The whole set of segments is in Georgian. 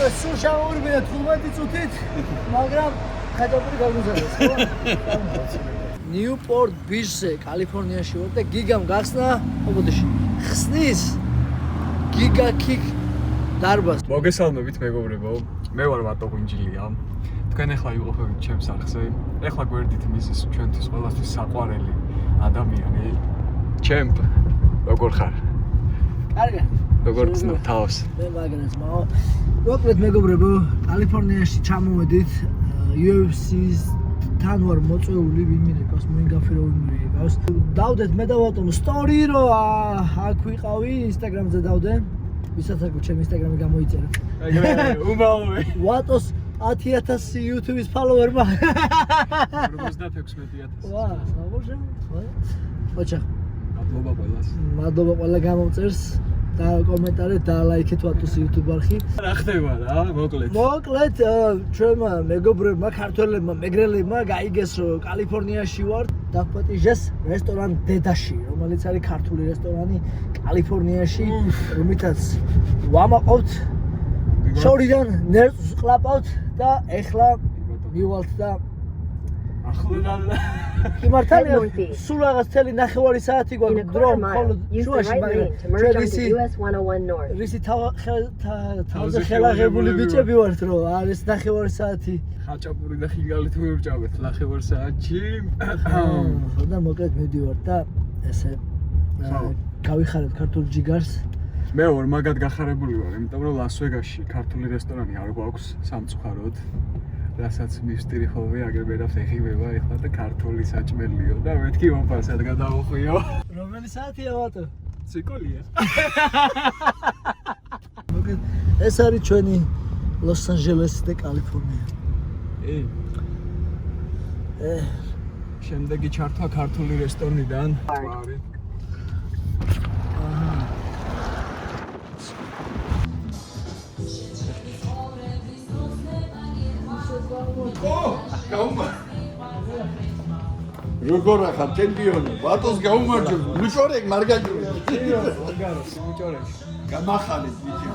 ვატო სულ შევურბია 15 წუთით, მაგრამ ხაჭაპური გამიზარდეს, ხო? ნიუპორტ ბიჩზე, კალიფორნიაში ვარ და გიგამ გახსნა, ობოდიში. ხსნის გიგა კიკ დარბაზს. მოგესალმებით მეგობრებო. მე ვარ ვატო ღვინჯილია. თქვენ ახლა იყოფებით ჩემს არხზე. ახლა გვერდით მისის ჩვენთვის ყველასთვის საყვარელი ადამიანი. ჩემპ, როგორ ხარ? კარგად. როგორ გწნო თავს? მე მაგრაც მაო. მოკლედ მეგობრებო, კალიფორნიაში ჩამოვედით UFC-ს თან ვარ მოწვეული, ვინმე ეკავს, მოინგაფი რომ ვინმე ეკავს. დავდეთ მე და ვატომ სტორი რომ აქ ვიყავი ინსტაგრამზე დავდე. ვისაც აქ ჩემ ინსტაგრამი გამოიწერა. უმალვე. ვატოს 10,000 YouTube-ის ფოლოვერმა. 56,000. ვა, საბოჟე. ოჩა. მადლობა ყველას. მადლობა ყველა გამომწერს და კომენტარით და ლაიქეთ ვატოს YouTube არხი. რა ხდება რა, მოკლედ. მოკლედ ჩვენმა მეგობრებმა, ქართველებმა, მეგრელებმა გაიგეს რომ კალიფორნიაში ვარ, დაგპატიჟეს რესტორან დედაში, რომელიც არის ქართული რესტორანი კალიფორნიაში, რომლითაც ვამაყობთ შორიდან ნერწს ყლაპავთ და ეხლა მივალთ და ახლოდან კი მართალია სულ რაღაც თელი ნახევარი საათი გვაქვს დრო მხოლოდ შუაში მაგრამ ჩვენ რისი თავზე ხელაღებული ბიჭები ვართ რომ არის ნახევარი საათი ხაჭაპური და ხიგალით ვირჭავეთ ნახევარ საათში ხო და მოკლედ მივდივარ და ესე გავიხარებ ქართულ ჯიგარს მე ვარ მაგად გახარებული ვარ იმიტომ რომ ლას-ვეგასში ქართული რესტორანი არ გვაქვს სამწუხაროდ რასაც მისტერი ხოლმე აგებერავს ეხივება ეხლა და ქართული საჭმელიო და მეთქი მომფასად გადავუხვიო რომელი საათია ვატო? ციკოლია მოკლედ ეს არის ჩვენი ლოს-ანჯელესი და კალიფორნია შემდეგი ჩართვა ქართული რესტორნიდან ვარი როგორ ახარ ჩემპიონი ვატოს გაუმარჯო მუჭორეკ მარგაჭური მუჭორეკ გამახალეთ ბიჭო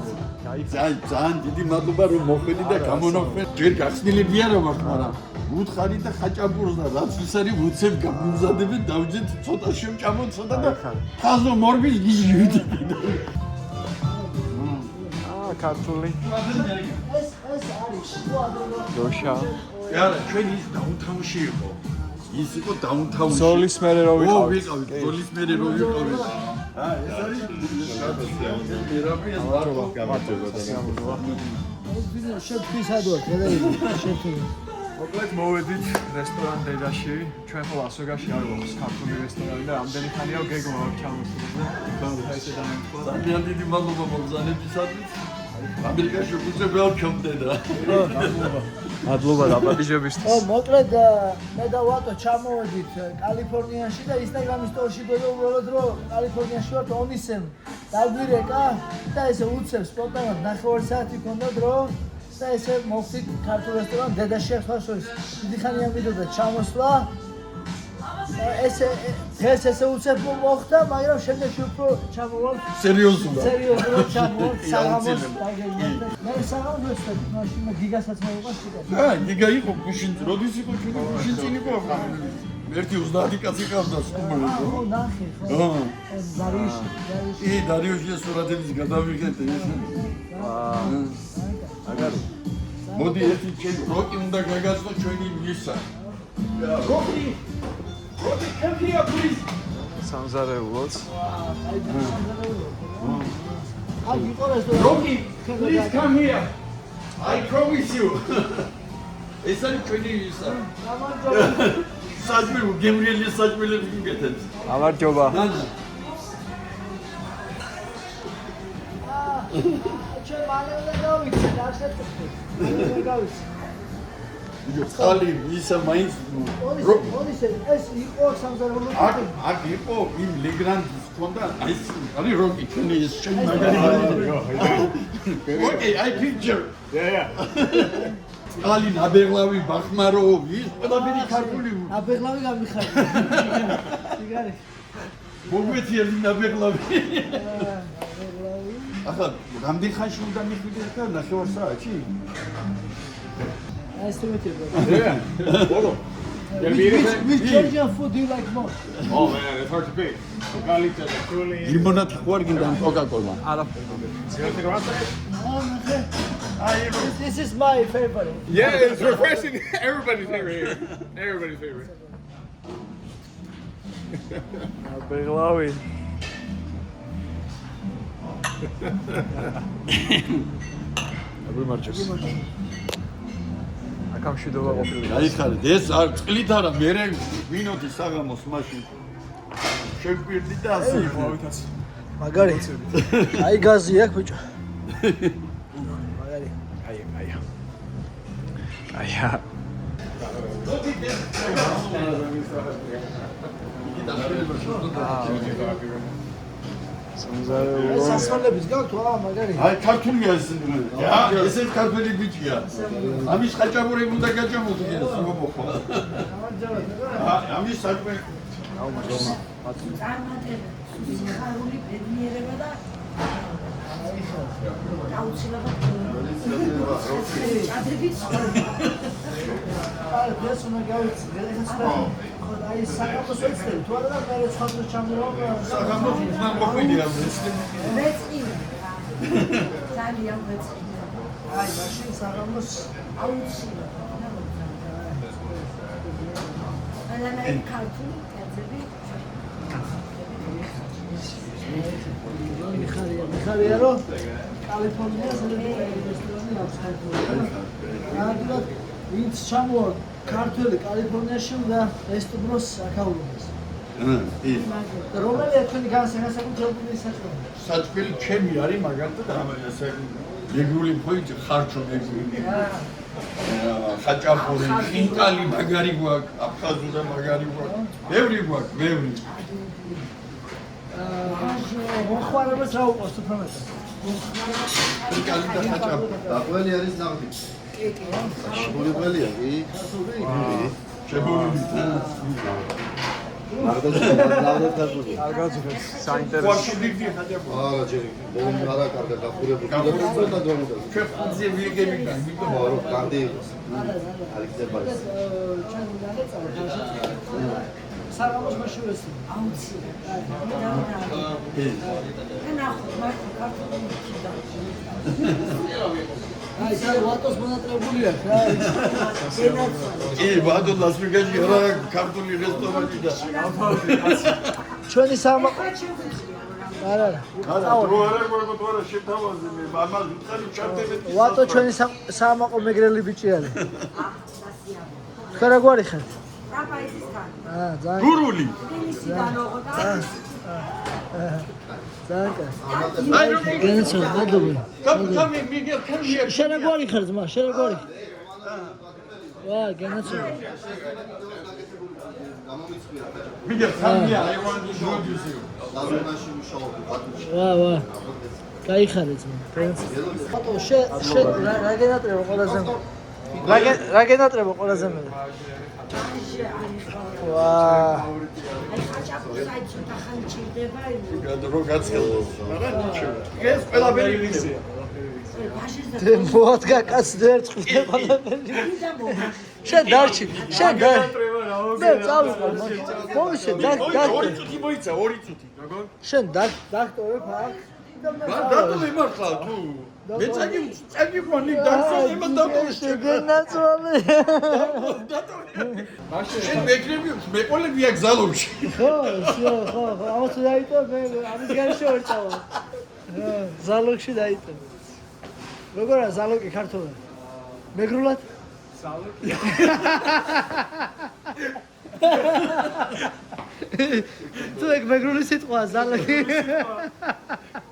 ძალიან დიდი მადლობა რომ მოხვედი და გამონახვე ჯერ გახსნილებია რომ აქ მაგრამ უთხარი და ხაჭაპურს და რაც ის არის უცებ გამიზადებით დავჯეთ ცოტა შევჭამოთ ცოტა და ხაზო მორბის გიჟივდი ქართული ეს არის გოშა არა ჩვენ ის დაუნთაუნში იყო ის იყო დაუნთაუნში ზოლის მერე რო ვიყავით ზოლის მერე რო ვიყავით ეს არის მერაბიას ბარბო შეფის ადვარ გადაიდი შეფი მოკლედ მოვედით რესტორან დედაში ჩვენ ხო ლას-ვეგასში არ გვაქვს ქართული რესტორანი და ამდენი ხანია გეგმა აქვს ჩამოსული და ესე დაემთხვა ძალიან დიდი მადლობა მოგზაურობისათვის ამერიკაში უკვე welcome დედა მადლობა დაპატიჟებისთვის მოკლედ მე და ვატო ჩამოვედით კალიფორნიაში და ინსტაგრამის სტორში გვეძო უბრალოდ რომ კალიფორნიაში ვართ ონისემ დაგვირეკა და ესე უცებ სპონტანად ნახევარი საათი გქონდა დრო და ესე მოვხდით ქართულ რესტორან დედაში ახლა შორის დიდი ხანია მიდოდა ჩამოსვლა ესე დღეს ესე უცებ მოხდა მაგრამ შემდეგში უფრო ჩამოვალ სერიოზულად ჩამოვალ საღამოს მე საღამოს ვეცდები მაშინ გიგასაც მოუყვას გიგა იყო გუშინ როდის იყო ჩვენ გუშინ წინ იყო ერთი 30 კაცი ყავდა სტუმრები ხო ნახე ხო დარიოში სურათების გადავიღეთ ესე აგარი მოდი ერთი ჩემ როკი უნდა გაგაცნო ჩვენი მისა როკი come here please სამზარეულოც Rocky please come here I promise you ეს არის ჩვენი ისა საჭმელი გემრიელი საჭმელები გიგეთებს გამარჯობა ჩვენ მალე უნდა გავიქცე და შეტყვი გავიქცე ხალი ისა მაინც ონისე ეს იყო სამზარეულო აქ იყო იმ ლეგრანდის ქონდა ეს არის როკი ჩვენი ეს ჩემი მაგარი Okay I picture ხალი ნაბეღლავი ბახმარო ის ყველაფერი ქართული ნაბეღლავი გამიხარდა სიგარი მოგვეცია ნაბეღლავი ახლა რამდენი ხანში უნდა მიხვიდე ახლა 9 საათში? Nice to meet you, bro. Yeah. Hold on. Which Georgian food do you like most? Oh man, it's hard to pick. Garlic, chili. ლიმონადი ხო არ გინდა კოკა-კოლა? This is my favorite. Yeah, it's refreshing. Everybody's favorite here. Everybody's favorite. Beglawin. Abrimarchus. აკამშვიდობა ყოფილი. გაიხარეთ, ეს არ წყლით არა, მე მინოთი საღამოს მაშინ შევკვირდი და ასე მოვითაც. მაგარი. აი გაზი აქვს ბიჭო. მაგარი. აია. ეს სასმელების გაქვთ რა მაგარი. აი ქართულია ეს. ესე ქართული ბიჭია. ამის ხაჭაპურები უნდა გაჭამოთ ეს მოხვა. ამის საჭმე წარმატება, სიხარული ბედნიერება და აუცილებლად ჭადრებით აი ეს უნდა გავიცი. აი საკამოს ეცდები თუ არა და მე სხვადასხვა ჩამოვარ. საღამოს უნდა მოხვიდია ეს. მეწყინე ძალიან მეწყინე აი მაშინ საკამოს აუცილებლად ალანაი ქართული კერძები მიხარია რომ კალიფორნიას რესტორანი აქვს ქართული. ნამდვილად ვინც ჩამოვა ქართველი კალიფორნიაში უნდა ესტუმროს აქაურობას. რომელია თქვენი განსაკუთრებული საჭმელი? საჭმელი ჩემი არის მაგალითად ესე მეგრული ფოიჭი ხარჩო მეგრული. ხაჭაპური, ინტალი მაგარი გვაქვს, აფხაზურა მაგარი გვაქვს. ბევრი გვაქვს, ბევრი. მოხარებას რა უყოს უფრო მეტად? ინტალი და ხაჭაპური. დაყველი არის ნაღდი. შებული ყველია კი? შებული. ნაღდი დაყველი. აგაძღებს საინტერესო. ვაში დიდი ხაჭაპური. არა ჯერი, ბოლომდე არა კარგა გახურებული. და დონდა. შეფუძე ვიგები გამიგო. რო კარდი იყოს. ალიქდება ეს. ჩვენ უნდა ეწავა ხალხი. საღამოს მაშინ ვესწრებ. აუცილებლად ნახოთ მარტო ქართული და აი საერთოდ ვატოს მონატრებული აქვს რა. კი, ბადო ლას-ვეგასში არა ქართული რესტორანი და. ჩვენი სამაყო არა არა. არა, რო არა გვაქვს თუ არა შეთავაზე მე ამას ვიტყარი ჩარტებით. ვატო ჩვენი სამაყო მეგრელი ბიჭი არის. ხარა გვარი ხარ? რაფაისთან ძალიან გურული. ინისიდან ოღონდ ძალიან კაი. აი რომ განსა გადავი. კამი მიგერ კამია. შენ გვარი ხარ ძმა, შენ გვარი. ვა, განსა. მიგერ კამია, I want to introduce you. დაზონაში მუშაობდი ბათუმში. ვა. გაიხარე ძმა. ვატო შენ რა გენატრება ყველაზე? რა გენატრება ყველაზე მე? ვა. აი ხაჭაპური საერთოდ ახალი ჭირდება რო გაცხელდა. არა ნიჩო. ეს ყველაფერი ვიზია. დე მოადგა კაცს ერთხელ ყველაფერი. შენ დარჩი, შენ და მე წავიყო. მომიშე და ორი წუთი მოიცა, ორი წუთი. როგორ? შენ დაქტორებ აქ და მე დადო მიმარხავ თუ. მე წაგი მონი დარწმუნება დადო შეგენაცვალე. შენ მეკრები მეყოლებია გზალობში. ხო, ამას დაიტო მე ამის გარშე ვერწავა. ზალოგში დაიტო. როგორია ზალოგი ქართულად? მეგრულად? ზალოგი. თუ ეგ მეგრული სიტყვა ზალოგი.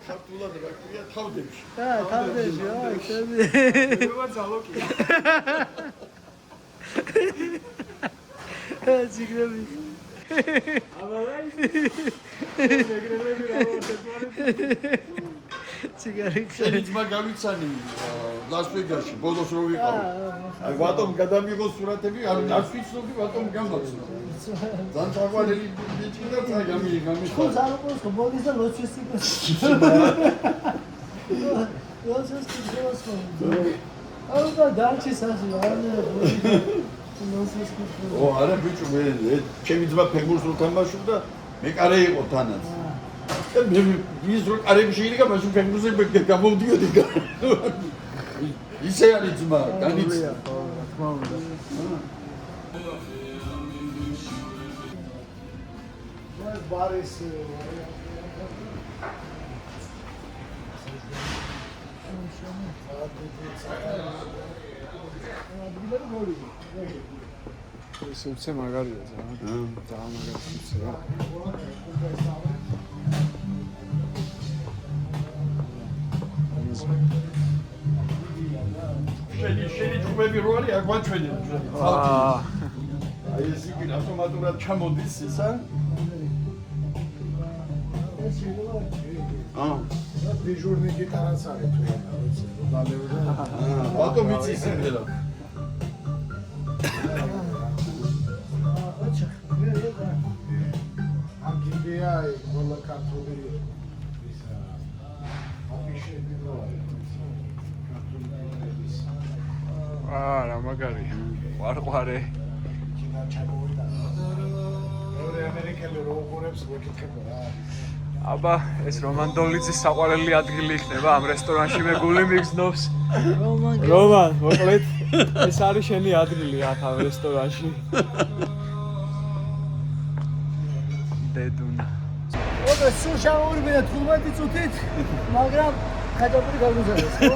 ქართულად რა ქვია თავდებში. თავდებში, აი, შენი. რა ზალოგი. ციგრები. აბალაი. მეგრელები რა ვარ შენი ძმა გავიცანი ლას-ვეგასში ბოლოს რო ვიყავ. აი ვატომ გადამიღო სურათები, არ ვიცნობი ვატომ გამოცნო. ძალიან თაგვარელი ბიჭი და გამი. ხო ზალოყოს მოდის და ლოცვის სიტყვა. როცა სკოლას ხომ. აუ დაჩი სასი ო არა ბიჭო მე ჩემი ძმა ფეხბურთს რო თამაშობდა მე კარე იყო თანაც მე ის რო კარები შეიძლება მაშინ ფეხბურთზე გამოვდიოდი ისე არის ძმა განიც თქმა უნდა. ბარის სუცე მაგარია ძალიან მაგარი სუცეა შენი ჯგუფები რო არის აგვაჩვენე აი ეს იგი ავტომატურად ჩამოდის ისა დიჟურნი გიტარაც არის თუ არა ბატო მიცის იმდელა აგიდია ყველა ქართული ისა აფიშები რო რა მაგარი ყარყარე ჩინა ჩამოვიდა მეორე ამერიკელი რო უყურებს ვეკითხება რა აბა ეს რომან დოლიძის საყვარელი ადგილი იქნება ამ რესტორანში მე გული მიგზნობს რომან მოკლედ ეს არის შენი ადგილი აქ ამ რესტორანში დედუნა ოდე სულ შემოვიდნენ 15 წუთით მაგრამ ხაჭაპური გაგვიზარდეს ხო?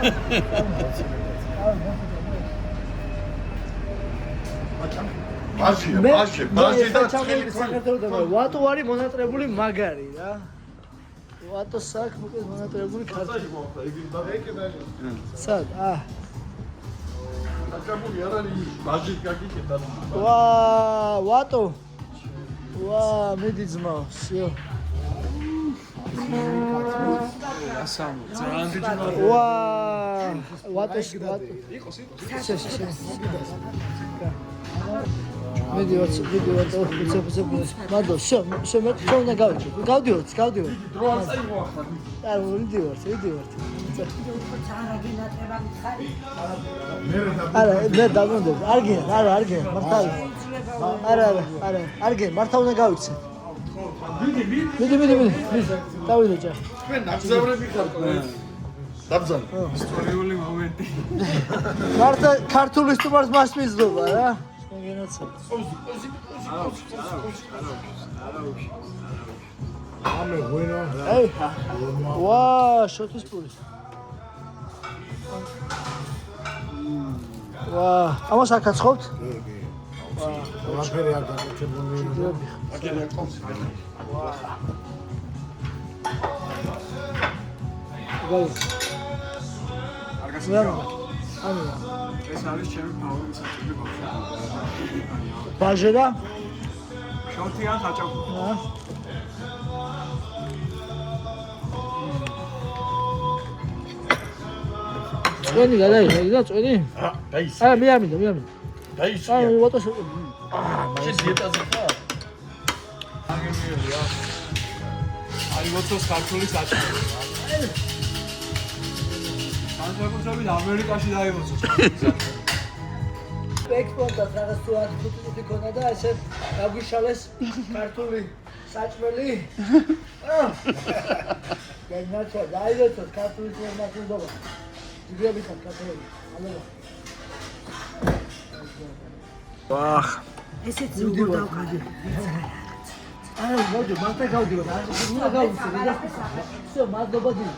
ბაშე და ჩამოვიდა ვატო არის მონატრებული მაგარი რა ვატო საქ მოკლედ მონატრებული ქართული სად აკაბული არ არის ბაჟი გაგიკეთა ვატო მედი ძმა სიო ასამო ძალიან დიდი ვატოს იყოს მედი ვატო მადლობა შე მე უნდა გავდივართ დრო არ წაიღო ახლა არ ვიდივართ არა მე დავუნდებ არ გიან მართალი არ გიან მართა უნდა გავიქცე მიდი დავიდე ჯერ თქვენ ნაგზავრები ხართ დაბზან ისტორიული მომენტი მართლა ქართული სტუმარს მასპინძლობა რა შეგენაცა ამე ვენა აი შოთის პური ამას აქ აცხობთ ყველაფერი არ გაკეთებული აგერა ყავს არ გასაგებია ანუ ეს არის ჩემი ფავორიტი საჭმელი ბავშვი ბაჟე და შოთიან ხაჭაპური წვენი გადაიღე წვენი დაის მე ამინდა დაის ვატოს შე დიეტაზე ხარ აგებია არის მოწოს ქართული საჭმელი განსაკუთრებით ამერიკაში დაიმოცოს ექსპორტად რაღაც თუ არ ფუტკუთი ქონა და ესე გაგვიშალეს ქართული საჭმელი განაჩა დაიდოთ ქართული შემოქმედება იგები ქართული ალო ვახ ესეც როგორ დავკარგე არა მოდი მარტო გავდივარ უნდა გავუსწრე და всё მადლობა დი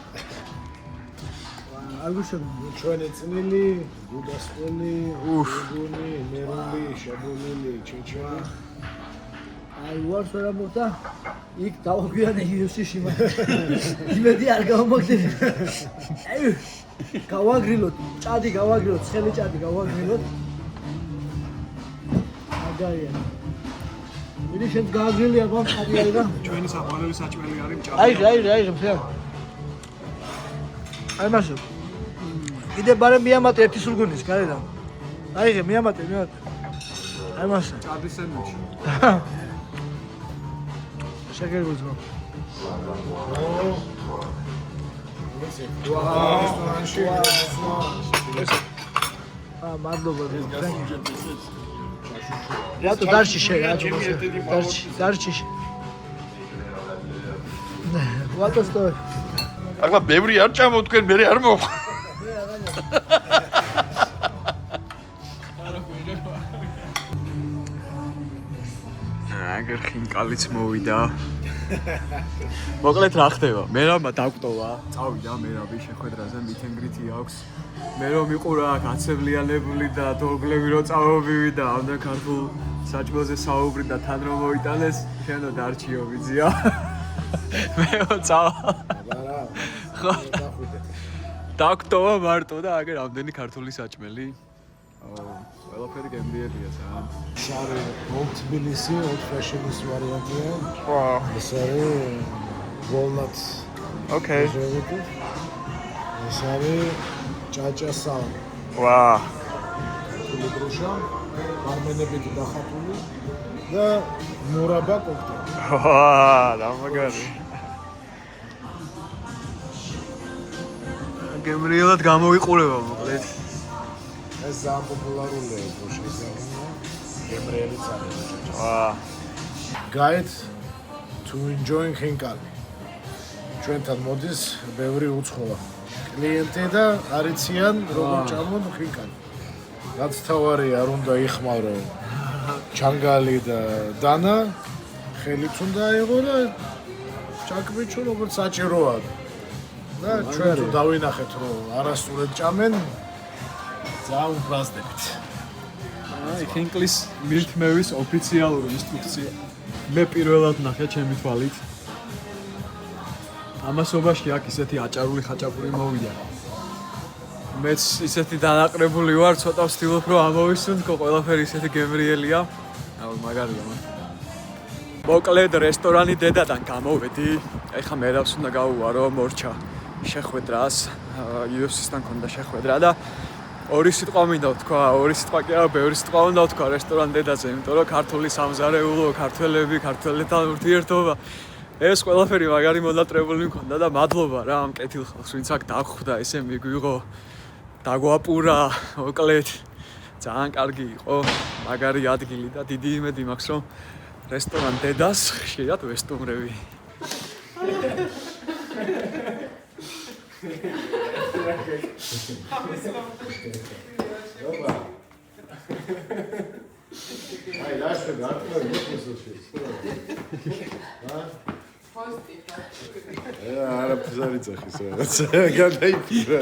აგუშები ჩვენი წნილი გუდასწული უგუნი მერული შაბუნილი ჩეჩენი აი ვარ სულ ამოხდა იქ დავაგვიანე იოსიში იმედი არ გავმოგდები აი გავაგრილოთ ჭადი გავაგრილოთ ცხელი ჭადი გავაგრილოთ აგარია მიდი შენ გააგრილია ბამ ჭადია და ჩვენი საყვარელი საჭმელი არის მჭადი აი მსია აი მასო კიდე ბარე მიამატე ერთი სულგუნის გარედან აი მიამატე აი მასო ჭადი სენდვიჩი შეგერგუძო რესტორანში მადლობა. რატო დარჩი დარჩი ვატო სტო ახლა ბევრი არ ჭამო თქვენ მე არ მოხ აგერ ხინკალიც მოვიდა. მოკლედ რა ხდება? მე რა დაგვტოვა. წავიდა მე რა შეხვედრაზე მითენგრითი აქვს. მე რომ მიყურა გაცევლიანებული და დოგლები რო წავობივი და ამდენ ქართულ საჭმელზე საუბრი და თან რომ მოიტანეს, შენო დარჩიო ვიზია. მეო წავა. ხო. დაგვტოვა მარტო და აგერ ამდენი ქართული საჭმელი. ყველაფერი გემრიელია სამ. შარი თბილისი ოთხშენის ვარიანტია. ვაუ. ეს არის walnut. ოკეი. ეს არის ჭაჭა სალამი. ვაუ. ქართული დროშა, არმენებით დახატული და მურაბა კოქტეილი. ვაუ, დამაგარი. გემრიელად გამოვიყურება მოკლედ. ეს ძალიან პოპულარულია დროშის გემრიელი წარი. ვაუ. Guide to enjoying ხინკალი. ჩვენთან მოდის ბევრი უცხოა კლიენტი და არიციან როგორ ჭამონ ხინკალი. რაც თავარია არ უნდა იხმარო ჩანგალი და დანა ხელით უნდა აიღო და ჩაკბიჩო როგორც საჭიროა. და ჩვენ თუ დავინახეთ რომ არასწორად ჭამენ ძალიან უბრალდებით. აი ხინკლის მირთმევის ოფიციალური ინსტრუქცია. მე პირველად ნახე ჩემი თვალით. ამასობაში აქ ისეთი აჭარული ხაჭაპური მოვიდა. მეც ისეთი დანაყრებული ვარ, ცოტა ვცდილობ რომ ამოვისუნთქო, ყველაფერი ისეთი გემრიელია. აუ მაგარია მან. მოკლედ რესტორანი დედადან გამოვედი. ეხლა მე რავს უნდა გავუვარო მორჩა შეხვედრას. UFC-სთან ქონდა შეხვედრა და ორი სიტყვა მინდა ვთქვა, ორი სიტყვა კი არა, ბევრი სიტყვა უნდა ვთქვა რესტორან დედაზე, იმიტომ რომ ქართული სამზარეულო, ქართველები, ქართველებთან ურთიერთობა ეს ყველაფერი მაგარი მონატრებული მქონდა და მადლობა რა ამ კეთილ ხალხს, ვინც აქ დახვდა, ესე მიგვიღო, დაგვაპურა, მოკლედ ძალიან კარგი იყო, მაგარი ადგილი და დიდი იმედი მაქვს, რომ რესტორან დედას ხშირად ვესტუმრები. აი ლაშე გარტყა მოკოსოში. არა ფზარი წახის რაღაც გადაიფირა.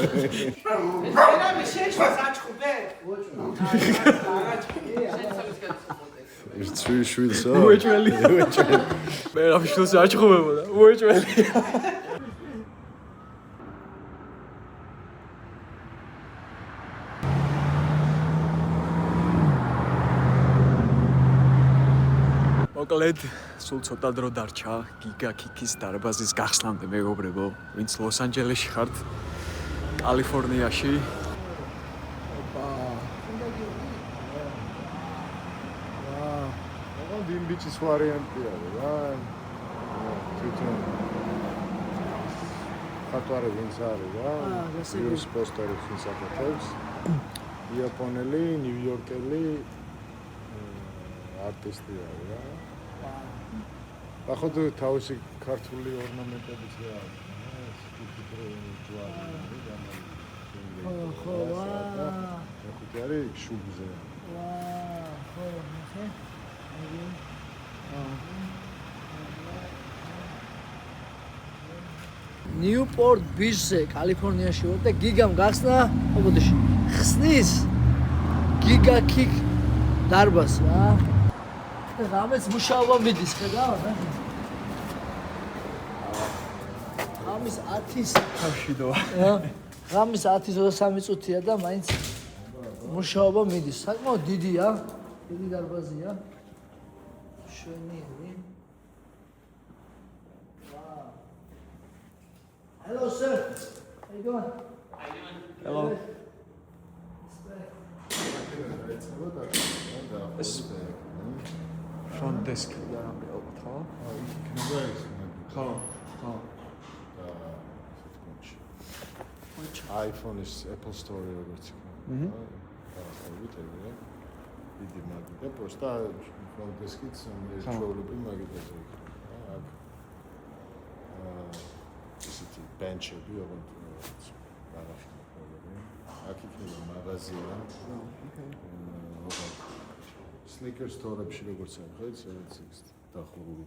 მერაბი შეშვა საჭხუბე? ის შვილსა. უეჭველი. მე რა შვილს აჭხობებოდა. უეჭველი. მოკლედ, სულ ცოტა დრო დარჩა გიგა კიკის დარბაზის გახსნამდე მეგობრებო, ვინც ლოს-ანჯელესში ხართ, კალიფორნიაში. ოპა. ვაუ, dim bichis ვარიანტია რა. თვითონ ხატვარი ვინც არის რა? ის პოსტერი ვინც აკეთებს. იაპონელი, ნიუ-იორკელი არტისტია რა. ახლა თავისი ქართული ორნამენტებიც არის. ეს თვითონ ჯვარი და ხო, ვაა. ახლა არის შუბზე. ვაა, ხო, ნახე. ნიუპორტ ბიჩზე, კალიფორნიაში ვარ და გიგამ გახსნა, აბოდიში. ხსნის გიგა კიკ დარბაზს რა. რამეც მუშაობა მიდის, ხედავ რა. ამის 10-ის თავშიდოა. რამის 10-23 წუთია და მაინც მუშაობა მიდის. საკმაოდ დიდია, დიდი დარბაზია. შვენიერი. Wow. Hello sir. How you doing? Hello. Front desk არამე ალბათ ხო? ხო. iPhone-ის Apple Store-ი როგორც იქნება. დავიტოვე. დიდი მაგი და просто front desk-იც მეშვეობები მაგიდაზე იქნება. აქ ისეთი bench-ები ოღონდ არახი მოყოლები. აქ იქნება მაღაზია. Sneaker store-ებში როგორც არის, ხო, სადაც ის დახურული.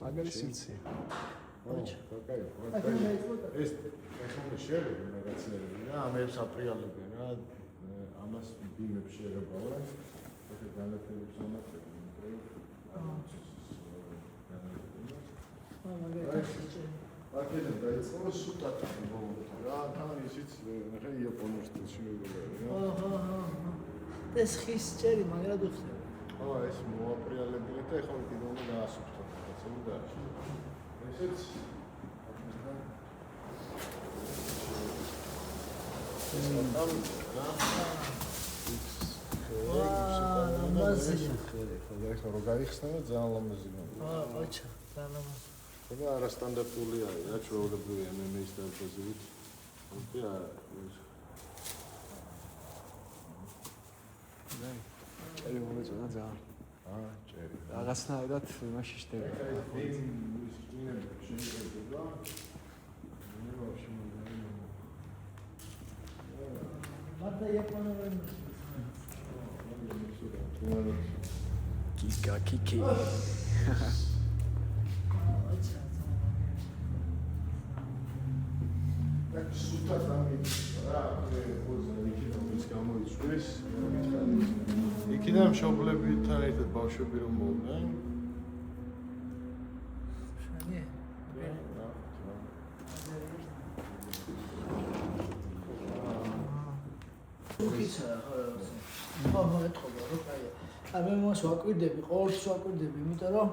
მაგარი სიცი. ეს ახლა შეიძლება რაღაცნაირად რა, ამებს აპრიალებენ რა, ამას ბიმებს შეერებავენ. ეს განათლების ამათები. აქედან დაიწყო სუტატი ბოლომდე რა, თან ისიც ნახე იაპონურ სტილში მეგობრები რა. ეს ხის ჭერი მაგრად უხდება. ეს მოაპრიალებია და ეხლა კიდევ უნდა გაასუფთავო რაღაცა და ესეც ხო რა გაიხსნა ძალიან ლამაზი გონია. ოჩა, ძალიან ლამაზი. და არასტანდარტული არის რა ჩვეულებრივი MMA-ის დარბაზებით. ოკეი არა. ჭერი მომეწონა ძალიან. ჭერი. რაღაცნაირად იმაში შევიდა. მარტო იაპონური კიკა კიკი. სუთა დამით რა, იქიდან ის გამოიწვეს. იქიდან მშობლებთან ერთად ბავშვები რომ მოვდნენ. მე მას ვაკვირდები, ყოველთვის ვაკვირდები, იმიტომ რომ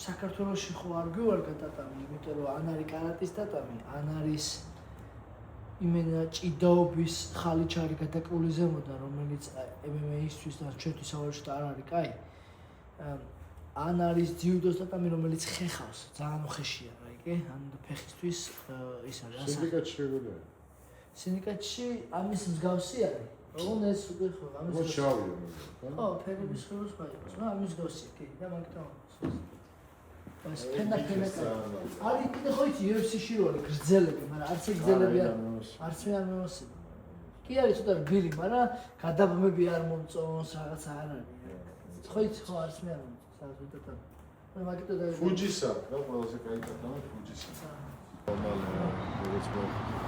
საქართველოში ხო არ გვივარგა ტატამი, იმიტომ რომ ან არის კარატის ტატამი, ან არის იმენა ჭიდაობის ხალიჩარი გადაკლული ზემოდან, რომელიც MMA-ისთვის და ჩვენთვის საერთოდ არ არის კაი. ან არის ძიუდოს ტატამი, რომელიც ხეხავს, ძალიან უხეშია, რაიკე, ან ფეხისთვის ის არის ასახი. სინდიკატში შეგვიძლია. სინდიკატში ამის მსგავსი არის. ოღონდ ეს უკვე ხო ამის ხო შავია. ხო, ფერების ხელს ხაიოს, რა ამის მსგავსი კი და მაგიტომ. ეს ფენა არის კიდე ხო იცი UFC-ში რო არის გრძელები, მაგრამ არც ეგ გრძელები არც მე არ მომოსება. კი არის ცოტა რბილი, მაგრამ გადაბმები არ მომწონს, რაღაც არ არის. ხო იცი ხო არც მე არ მომწონს, რაღაც ვიტატა. მე მაგიტო და ფუჯისა, რა ყველაზე კაი ტატამი ფუჯისა. ნორმალია, როგორც მოხდა.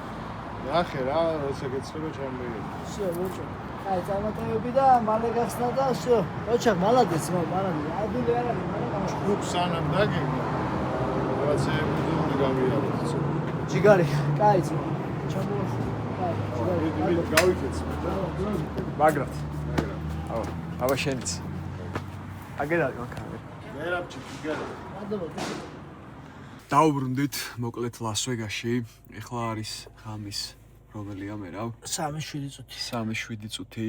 ნახე რა, როცა გეცხოვრო ჩამბეგი. всё, ბოჭო. აი, წარმატებები და მალე გახსნა და всё. ბოჭო, მალადეს, მალადი. ადული არ არის, მაგრამ ხუხსანამ დაგეგმა. რაღაცე უნდა გამიაროთ. ჯიგარი, კაი ძმა. ჩამოვახ. კაი, ჯიგარი. გავიქეც. მაგრად. აუ, აბა შენიც. აგერ არის მანქანა. მე რაფჭი ჯიგარი. მადლობა. დაუბრუნდით მოკლედ ლას-ვეგასში. ეხლა არის ღამის რომელია მე რა? 3-7 წუთი. 3-7 წუთი.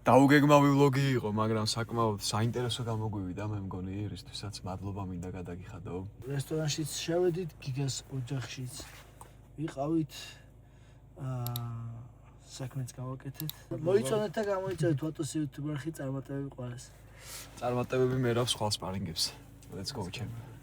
დაუგეგმავი ვლოგი იყო, მაგრამ საკმაოდ საინტერესო გამოგვივიდა, მე მგონი, რისთვისაც მადლობა მინდა გადაგიხადო. რესტორანშიც შევედით, გიგას ოჯახშიც ვიყავით. საქმეც გავაკეთეთ. მოიწონეთ და გამოიწევით ფოტოს YouTube-არხი წარმატებები ყველას. წარმატებები მერავს ხვალ სპარინგებს. Let's go, champ.